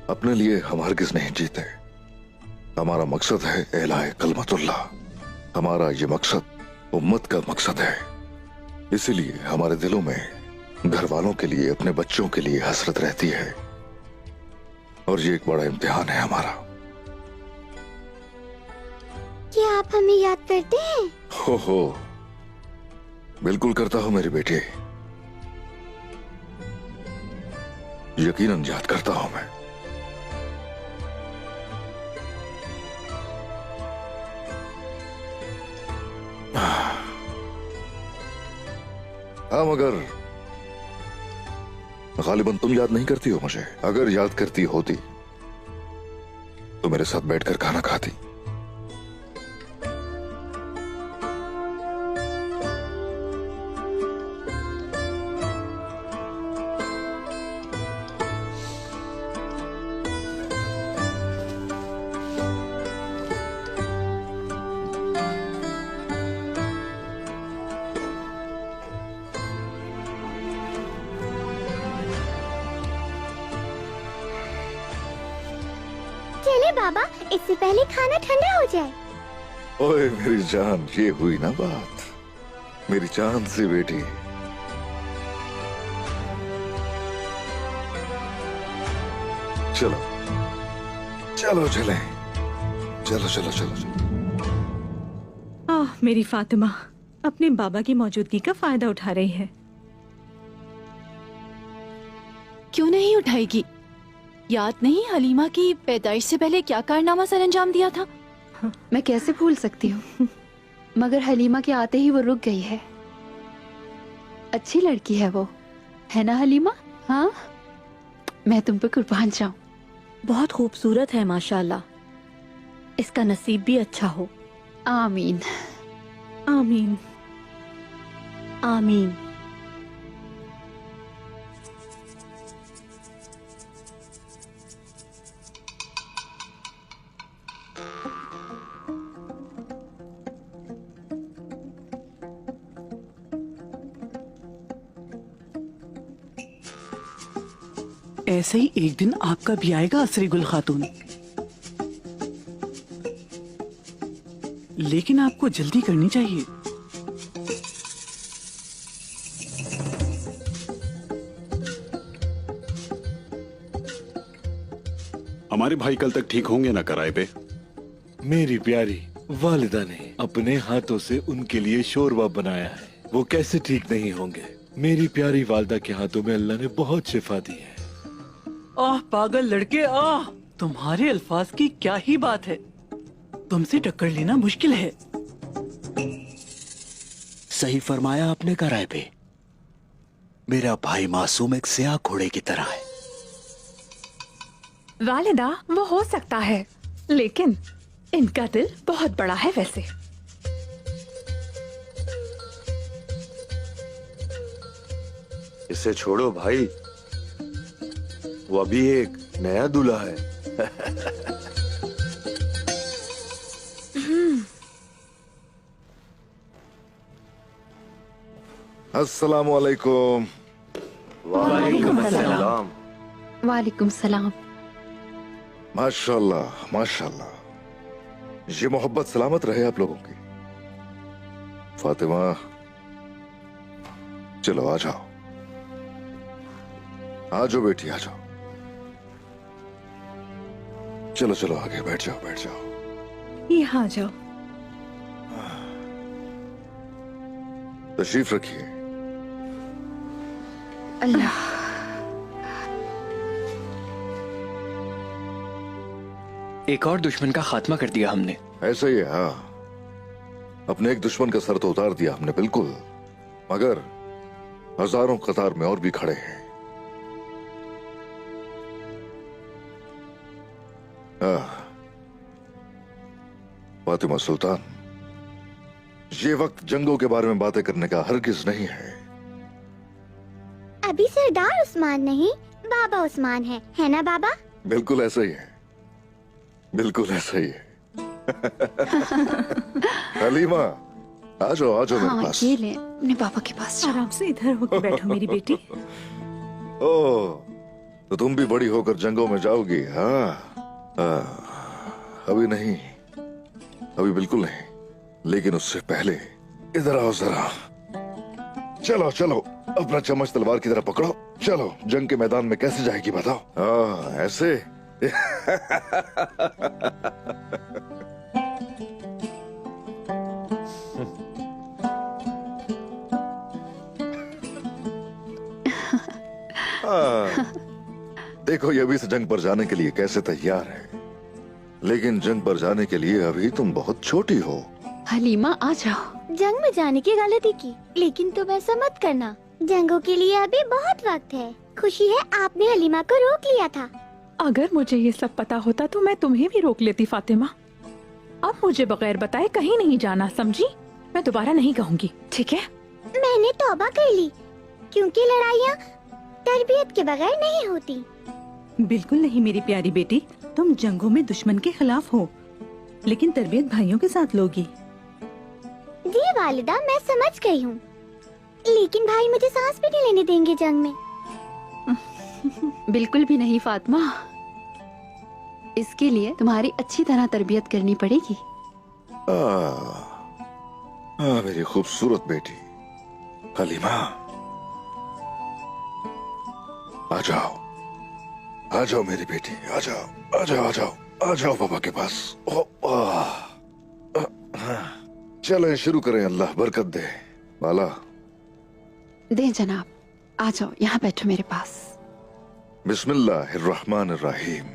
अपने लिए हम हरगिज नहीं जीते। हमारा मकसद है एलाए कलमतुल्लाह। हमारा ये मकसद उम्मत का मकसद है। इसीलिए हमारे दिलों में घर वालों के लिए, अपने बच्चों के लिए हसरत रहती है। और ये एक बड़ा इम्तिहान है हमारा। क्या आप हमें याद करते हैं? हो बिल्कुल करता हूँ मेरी बेटी, यकीनन याद करता हूँ मैं। हाँ, मगर गालिबन तुम याद नहीं करती हो मुझे। अगर याद करती होती तो मेरे साथ बैठकर खाना खाती। चले बाबा, इससे पहले खाना ठंडा हो जाए। ओए मेरी जान, ये हुई ना बात, मेरी जान सी बेटी। चलो चलो चले, चलो चलो चलो चलो। मेरी फातिमा अपने बाबा की मौजूदगी का फायदा उठा रही है। क्यों नहीं उठाएगी? याद नहीं हलीमा की पैदाइश से पहले क्या कारनामा सर अंजाम दिया था? मैं कैसे भूल सकती हूँ, मगर हलीमा के आते ही वो रुक गई है। अच्छी लड़की है वो, है ना हलीमा? हाँ, मैं तुम पे कुर्बान जाऊं। बहुत खूबसूरत है माशाल्लाह। इसका नसीब भी अच्छा हो। आमीन आमीन आमीन। ऐसे ही एक दिन आपका भी आएगा असरी गुल खातून, लेकिन आपको जल्दी करनी चाहिए। हमारे भाई कल तक ठीक होंगे ना कराए पे? मेरी प्यारी वालिदा ने अपने हाथों से उनके लिए शोरबा बनाया है, वो कैसे ठीक नहीं होंगे? मेरी प्यारी वालिदा के हाथों में अल्लाह ने बहुत शिफा दी है। आह पागल लड़के, आह तुम्हारे अल्फाज की क्या ही बात है। तुमसे टक्कर लेना मुश्किल है। सही फरमाया आपने कराए पे। मेरा भाई मासूम एक स्याह घोड़े की तरह है। वालिदा वो हो सकता है, लेकिन इनका दिल बहुत बड़ा है वैसे। इसे छोड़ो भाई, वो अभी एक नया दूल्हा है। अस्सलामु अलैकुम। वालेकुम अस्सलाम। वालेकुम सलाम। माशाल्लाह माशाल्लाह, ये मोहब्बत सलामत रहे आप लोगों की। फातिमा चलो आ जाओ, आ जाओ बेटी, आ जाओ। चलो चलो आगे बैठ जाओ, बैठ जाओ। यहाँ आ जाओ। तशरीफ रखिए। अल्लाह। एक और दुश्मन का खात्मा कर दिया हमने। ऐसा ही है, हाँ। अपने एक दुश्मन का सर तो उतार दिया हमने, बिल्कुल, मगर हजारों कतार में और भी खड़े हैं। फातिमा सुल्तान, ये वक्त जंगों के बारे में बातें करने का हरगिज नहीं है। अभी सरदार उस्मान नहीं, बाबा उस्मान है ना बाबा? बिल्कुल ऐसा ही है, बिल्कुल ऐसा ही है। हलीमा आ जाओ मेरे पास। ये ले, अपने पापा के पास जाओ। आराम से इधर होकर बैठो मेरी बेटी। ओ तो तुम भी बड़ी होकर जंगों में जाओगी। हाँ, अभी नहीं, अभी बिल्कुल नहीं, लेकिन उससे पहले इधर आओ जरा। चलो चलो, अपना चम्मच तलवार की तरह पकड़ो। चलो, जंग के मैदान में कैसे जाएगी बताओ? हाँ, ऐसे। देखो, ये अभी से जंग पर जाने के लिए कैसे तैयार है, लेकिन जंग पर जाने के लिए अभी तुम बहुत छोटी हो। हलीमा आ जाओ। जंग में जाने की गलती की, लेकिन तुम ऐसा मत करना। जंगों के लिए अभी बहुत वक्त है। खुशी है आपने हलीमा को रोक लिया था। अगर मुझे ये सब पता होता तो मैं तुम्हें भी रोक लेती फातिमा। अब मुझे बगैर बताए कहीं नहीं जाना, समझी? मैं दोबारा नहीं कहूँगी, ठीक है? मैंने तौबा कर ली, क्योंकि लड़ाइयाँ तरबियत के बगैर नहीं होती। बिल्कुल नहीं मेरी प्यारी बेटी, तुम जंगों में दुश्मन के खिलाफ हो, लेकिन तरबियत भाइयों के साथ लोगी। जी वालिदा, मैं समझ गई हूँ, लेकिन भाई मुझे सांस भी नहीं लेने देंगे जंग में। बिल्कुल भी नहीं फातिमा, इसके लिए तुम्हारी अच्छी तरह तरबियत करनी पड़ेगी। मेरी खूबसूरत बेटी हलीमा, आ जाओ, आ जाओ मेरी बेटी, आ जाओ, आ जाओ, आ जाओ, आ जाओ पापा के पास। चलें, शुरू करें। अल्लाह बरकत दे। वाला दे जनाब, आ जाओ, यहाँ बैठो मेरे पास। बिस्मिल्लाहिर्रहमानिर्रहीम।